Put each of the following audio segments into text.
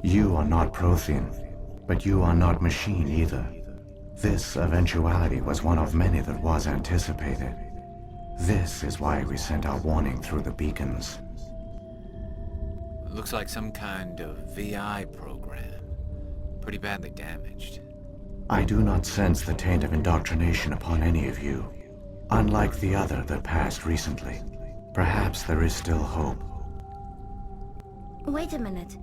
You are not Prothean, but you are not machine either. This eventuality was one of many that was anticipated. This is why we sent our warning through the beacons. Looks like some kind of VI program. Pretty badly damaged. I do not sense the taint of indoctrination upon any of you. Unlike the other that passed recently. Perhaps there is still hope. Wait a minute.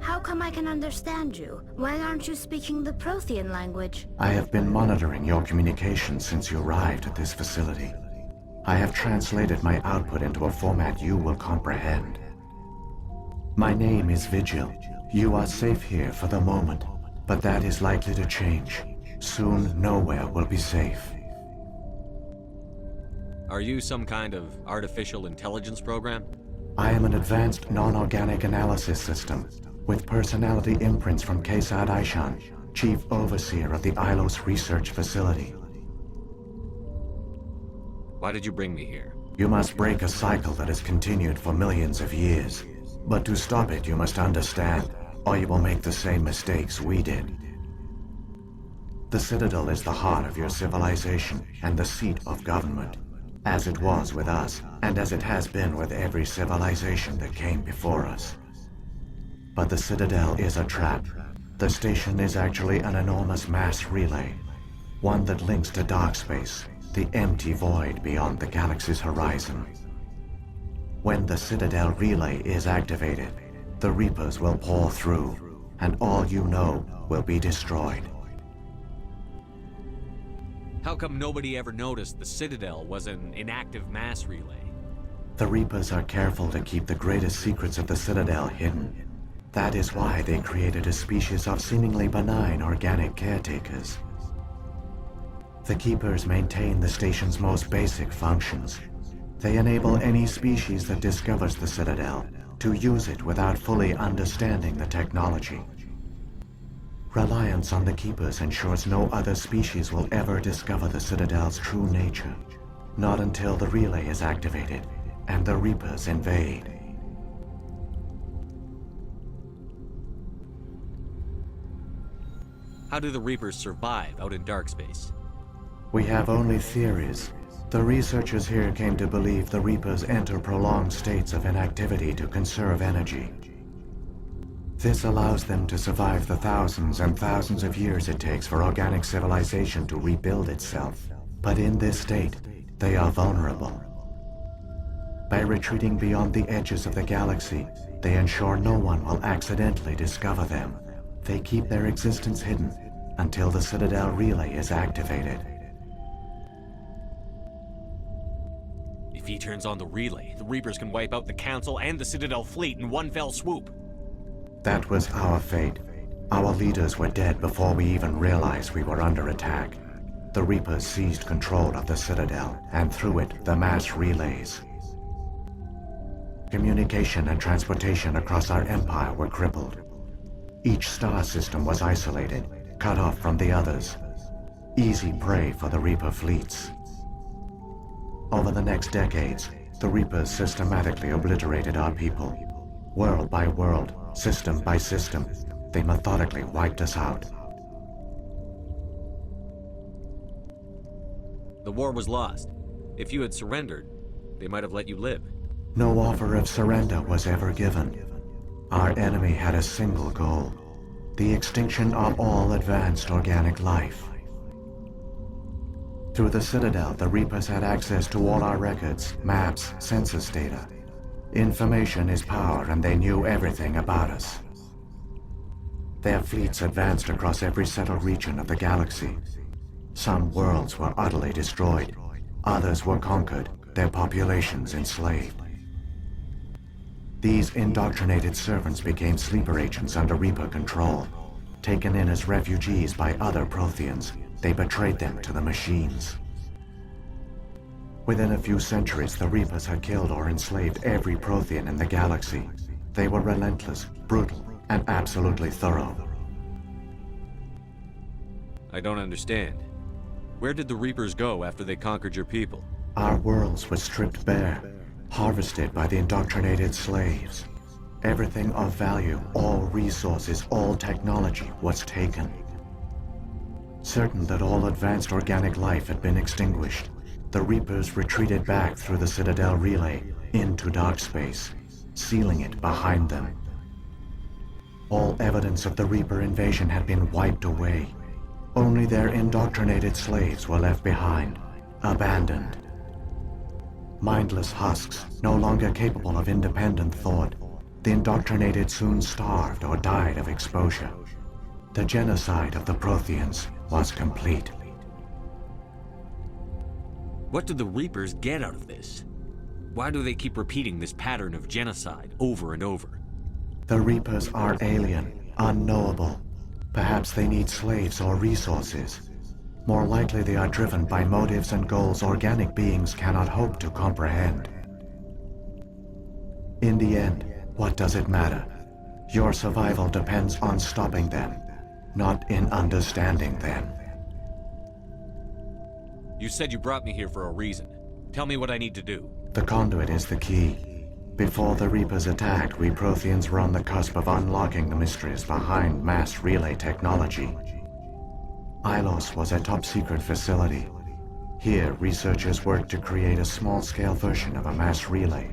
How come I can understand you? Why aren't you speaking the Prothean language? I have been monitoring your communications since you arrived at this facility. I have translated my output into a format you will comprehend. My name is Vigil. You are safe here for the moment, but that is likely to change. Soon, nowhere will be safe. Are you some kind of artificial intelligence program? I am an advanced non-organic analysis system, with personality imprints from Kesad Aishan, Chief Overseer of the Ilos Research Facility. Why did you bring me here? You must break a cycle that has continued for millions of years. But to stop it, you must understand, or you will make the same mistakes we did. The Citadel is the heart of your civilization and the seat of government, as it was with us, and as it has been with every civilization that came before us. But the Citadel is a trap. The station is actually an enormous mass relay, one that links to dark space, the empty void beyond the galaxy's horizon. When the Citadel relay is activated, the Reapers will pour through, and all you know will be destroyed. How come nobody ever noticed the Citadel was an inactive mass relay? The Reapers are careful to keep the greatest secrets of the Citadel hidden. That is why they created a species of seemingly benign organic caretakers. The Keepers maintain the station's most basic functions. They enable any species that discovers the Citadel to use it without fully understanding the technology. Reliance on the Keepers ensures no other species will ever discover the Citadel's true nature. Not until the relay is activated and the Reapers invade. How do the Reapers survive out in dark space? We have only theories. The researchers here came to believe the Reapers enter prolonged states of inactivity to conserve energy. This allows them to survive the thousands and thousands of years it takes for organic civilization to rebuild itself. But in this state, they are vulnerable. By retreating beyond the edges of the galaxy, they ensure no one will accidentally discover them. They keep their existence hidden until the Citadel relay is activated. If he turns on the relay, the Reapers can wipe out the Council and the Citadel fleet in one fell swoop. That was our fate. Our leaders were dead before we even realized we were under attack. The Reapers seized control of the Citadel, and through it, the mass relays. Communication and transportation across our empire were crippled. Each star system was isolated, cut off from the others. Easy prey for the Reaper fleets. Over the next decades, the Reapers systematically obliterated our people. World by world, system by system, they methodically wiped us out. The war was lost. If you had surrendered, they might have let you live. No offer of surrender was ever given. Our enemy had a single goal: the extinction of all advanced organic life. Through the Citadel, the Reapers had access to all our records, maps, census data. Information is power, and they knew everything about us. Their fleets advanced across every settled region of the galaxy. Some worlds were utterly destroyed. Others were conquered, their populations enslaved. These indoctrinated servants became sleeper agents under Reaper control. Taken in as refugees by other Protheans, they betrayed them to the machines. Within a few centuries, the Reapers had killed or enslaved every Prothean in the galaxy. They were relentless, brutal, and absolutely thorough. I don't understand. Where did the Reapers go after they conquered your people? Our worlds were stripped bare, harvested by the indoctrinated slaves. Everything of value, all resources, all technology was taken. Certain that all advanced organic life had been extinguished, the Reapers retreated back through the Citadel relay into dark space, sealing it behind them. All evidence of the Reaper invasion had been wiped away. Only their indoctrinated slaves were left behind, abandoned. Mindless husks, no longer capable of independent thought, the indoctrinated soon starved or died of exposure. The genocide of the Protheans was complete. What do the Reapers get out of this? Why do they keep repeating this pattern of genocide over and over? The Reapers are alien, unknowable. Perhaps they need slaves or resources. More likely they are driven by motives and goals organic beings cannot hope to comprehend. In the end, what does it matter? Your survival depends on stopping them, not in understanding them. You said you brought me here for a reason. Tell me what I need to do. The conduit is the key. Before the Reapers attacked, we Protheans were on the cusp of unlocking the mysteries behind mass relay technology. Ilos was a top-secret facility. Here, researchers worked to create a small-scale version of a mass relay,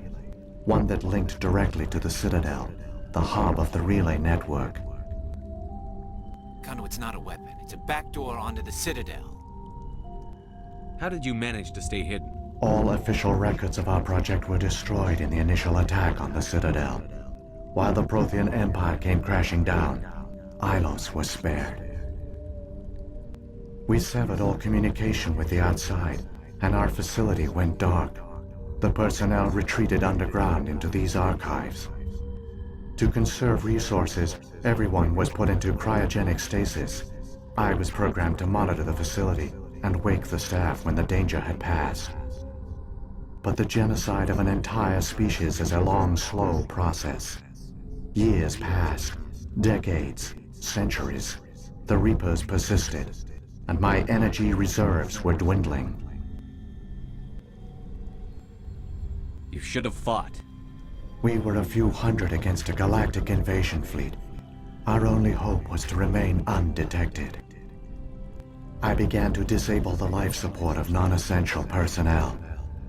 one that linked directly to the Citadel, the hub of the relay network. Conduit's not a weapon. It's a backdoor onto the Citadel. How did you manage to stay hidden? All official records of our project were destroyed in the initial attack on the Citadel. While the Prothean Empire came crashing down, Ilos was spared. We severed all communication with the outside, and our facility went dark. The personnel retreated underground into these archives. To conserve resources, everyone was put into cryogenic stasis. I was programmed to monitor the facility and wake the staff when the danger had passed. But the genocide of an entire species is a long, slow process. Years passed, decades, centuries. The Reapers persisted, and my energy reserves were dwindling. You should have fought. We were a few hundred against a galactic invasion fleet. Our only hope was to remain undetected. I began to disable the life support of non-essential personnel.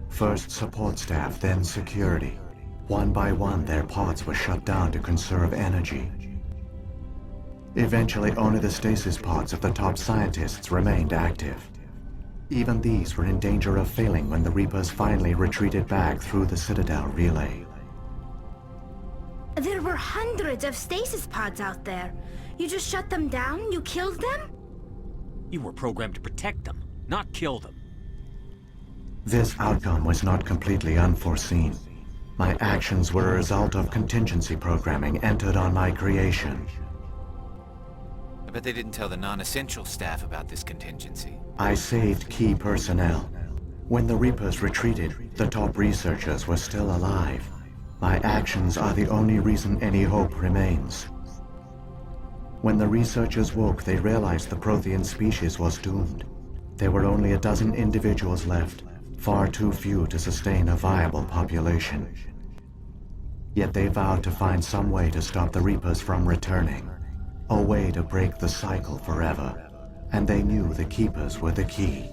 First support staff, then security. One by one, their pods were shut down to conserve energy. Eventually, only the stasis pods of the top scientists remained active. Even these were in danger of failing when the Reapers finally retreated back through the Citadel relay. There were hundreds of stasis pods out there. You just shut them down? You killed them? You were programmed to protect them, not kill them. This outcome was not completely unforeseen. My actions were a result of contingency programming entered on my creation. I bet they didn't tell the non-essential staff about this contingency. I saved key personnel. When the Reapers retreated, the top researchers were still alive. My actions are the only reason any hope remains. When the researchers woke, they realized the Prothean species was doomed. There were only a dozen individuals left, far too few to sustain a viable population. Yet they vowed to find some way to stop the Reapers from returning, a way to break the cycle forever, and they knew the Keepers were the key.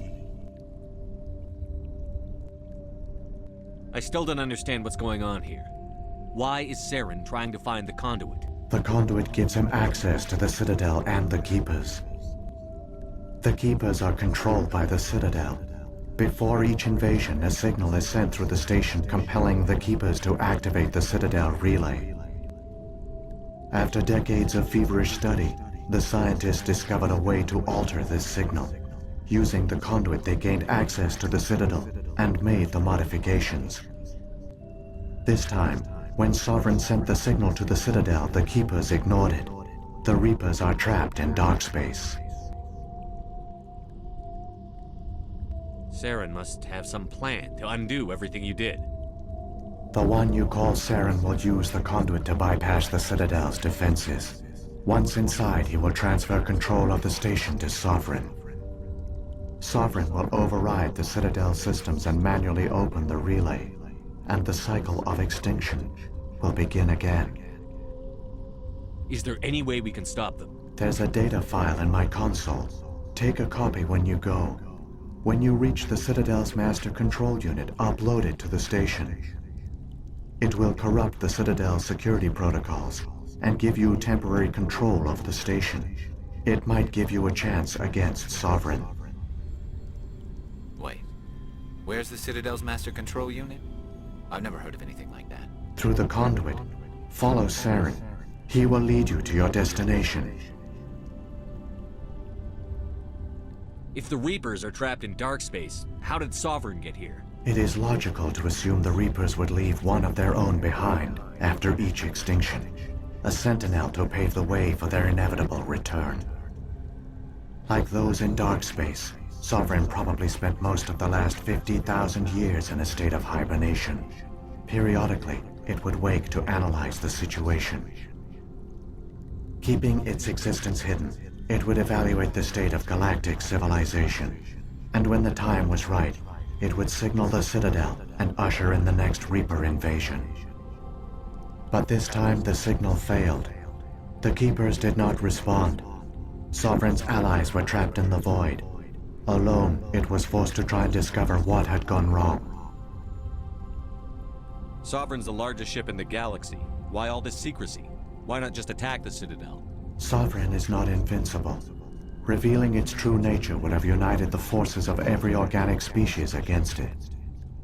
I still don't understand what's going on here. Why is Saren trying to find the conduit? The conduit gives him access to the Citadel and the Keepers. The Keepers are controlled by the Citadel. Before each invasion, a signal is sent through the station compelling the Keepers to activate the Citadel relay. After decades of feverish study, the scientists discovered a way to alter this signal. Using the conduit, they gained access to the Citadel and made the modifications. This time, when Sovereign sent the signal to the Citadel, the Keepers ignored it. The Reapers are trapped in dark space. Saren must have some plan to undo everything you did. The one you call Saren will use the conduit to bypass the Citadel's defenses. Once inside, he will transfer control of the station to Sovereign. Sovereign will override the Citadel systems and manually open the relay, and the cycle of extinction will begin again. Is there any way we can stop them? There's a data file in my console. Take a copy when you go. When you reach the Citadel's master control unit, upload it to the station. It will corrupt the Citadel's security protocols and give you temporary control of the station. It might give you a chance against Sovereign. Wait. Where's the Citadel's master control unit? I've never heard of anything like that. Through the conduit, follow Saren. He will lead you to your destination. If the Reapers are trapped in dark space, how did Sovereign get here? It is logical to assume the Reapers would leave one of their own behind after each extinction. A sentinel to pave the way for their inevitable return. Like those in dark space, Sovereign probably spent most of the last 50,000 years in a state of hibernation. Periodically, it would wake to analyze the situation. Keeping its existence hidden, it would evaluate the state of galactic civilization. And when the time was right, it would signal the Citadel and usher in the next Reaper invasion. But this time the signal failed. The Keepers did not respond. Sovereign's allies were trapped in the void. Alone, it was forced to try and discover what had gone wrong. Sovereign's the largest ship in the galaxy. Why all this secrecy? Why not just attack the Citadel? Sovereign is not invincible. Revealing its true nature would have united the forces of every organic species against it.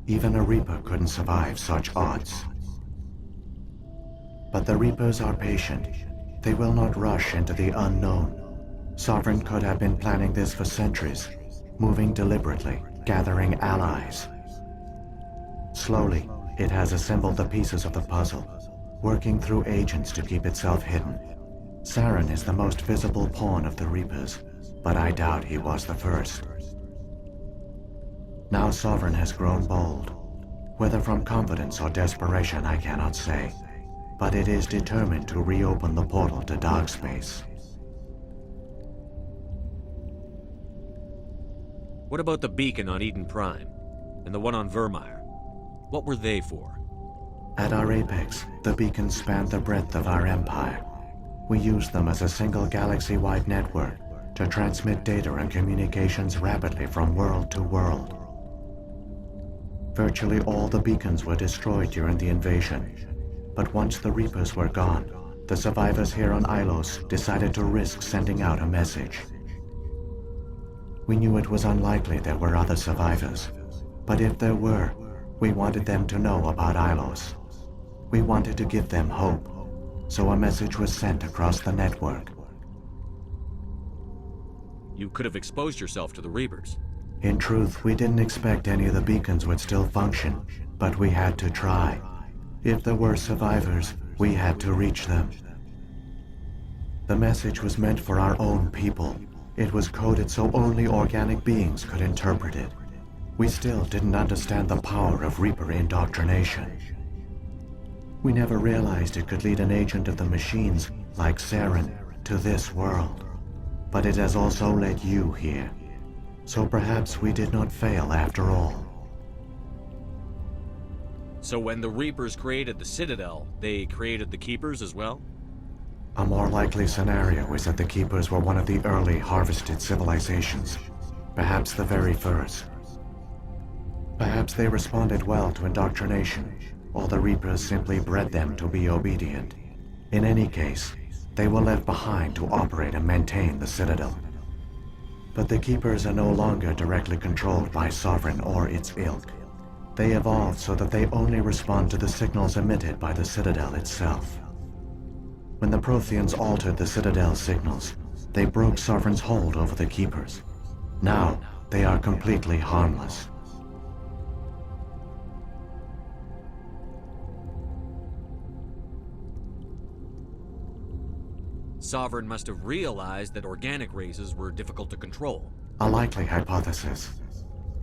Even a Reaper couldn't survive such odds. But the Reapers are patient. They will not rush into the unknown. Sovereign could have been planning this for centuries, moving deliberately, gathering allies. Slowly, it has assembled the pieces of the puzzle, working through agents to keep itself hidden. Saren is the most visible pawn of the Reapers, but I doubt he was the first. Now Sovereign has grown bold. Whether from confidence or desperation, I cannot say. But it is determined to reopen the portal to dark space. What about the beacon on Eden Prime? And the one on Vermeer? What were they for? At our apex, the beacons spanned the breadth of our empire. We used them as a single galaxy-wide network to transmit data and communications rapidly from world to world. Virtually all the beacons were destroyed during the invasion, but once the Reapers were gone, the survivors here on Ilos decided to risk sending out a message. We knew it was unlikely there were other survivors, but if there were, we wanted them to know about Ilos. We wanted to give them hope, so a message was sent across the network. You could have exposed yourself to the Reapers. In truth, we didn't expect any of the beacons would still function, but we had to try. If there were survivors, we had to reach them. The message was meant for our own people. It was coded so only organic beings could interpret it. We still didn't understand the power of Reaper indoctrination. We never realized it could lead an agent of the machines, like Saren, to this world. But it has also led you here. So perhaps we did not fail after all. So when the Reapers created the Citadel, they created the Keepers as well? A more likely scenario is that the Keepers were one of the early harvested civilizations. Perhaps the very first. Perhaps they responded well to indoctrination, or the Reapers simply bred them to be obedient. In any case, they were left behind to operate and maintain the Citadel. But the Keepers are no longer directly controlled by Sovereign or its ilk. They evolved so that they only respond to the signals emitted by the Citadel itself. When the Protheans altered the Citadel's signals, they broke Sovereign's hold over the Keepers. Now, they are completely harmless. Sovereign must have realized that organic races were difficult to control. A likely hypothesis.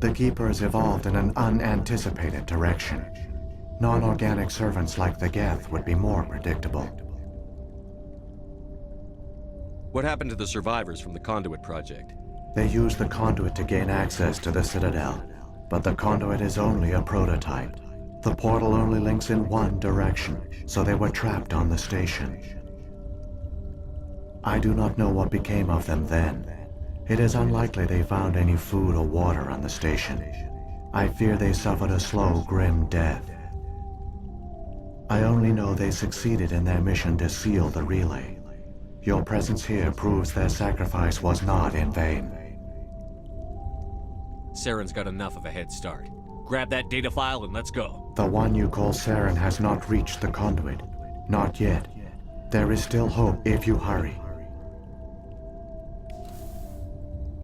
The Keepers evolved in an unanticipated direction. Non-organic servants like the Geth would be more predictable. What happened to the survivors from the Conduit project? They used the conduit to gain access to the Citadel, but the conduit is only a prototype. The portal only links in one direction, so they were trapped on the station. I do not know what became of them then. It is unlikely they found any food or water on the station. I fear they suffered a slow, grim death. I only know they succeeded in their mission to seal the relay. Your presence here proves their sacrifice was not in vain. Saren's got enough of a head start. Grab that data file and let's go. The one you call Saren has not reached the conduit. Not yet. There is still hope if you hurry.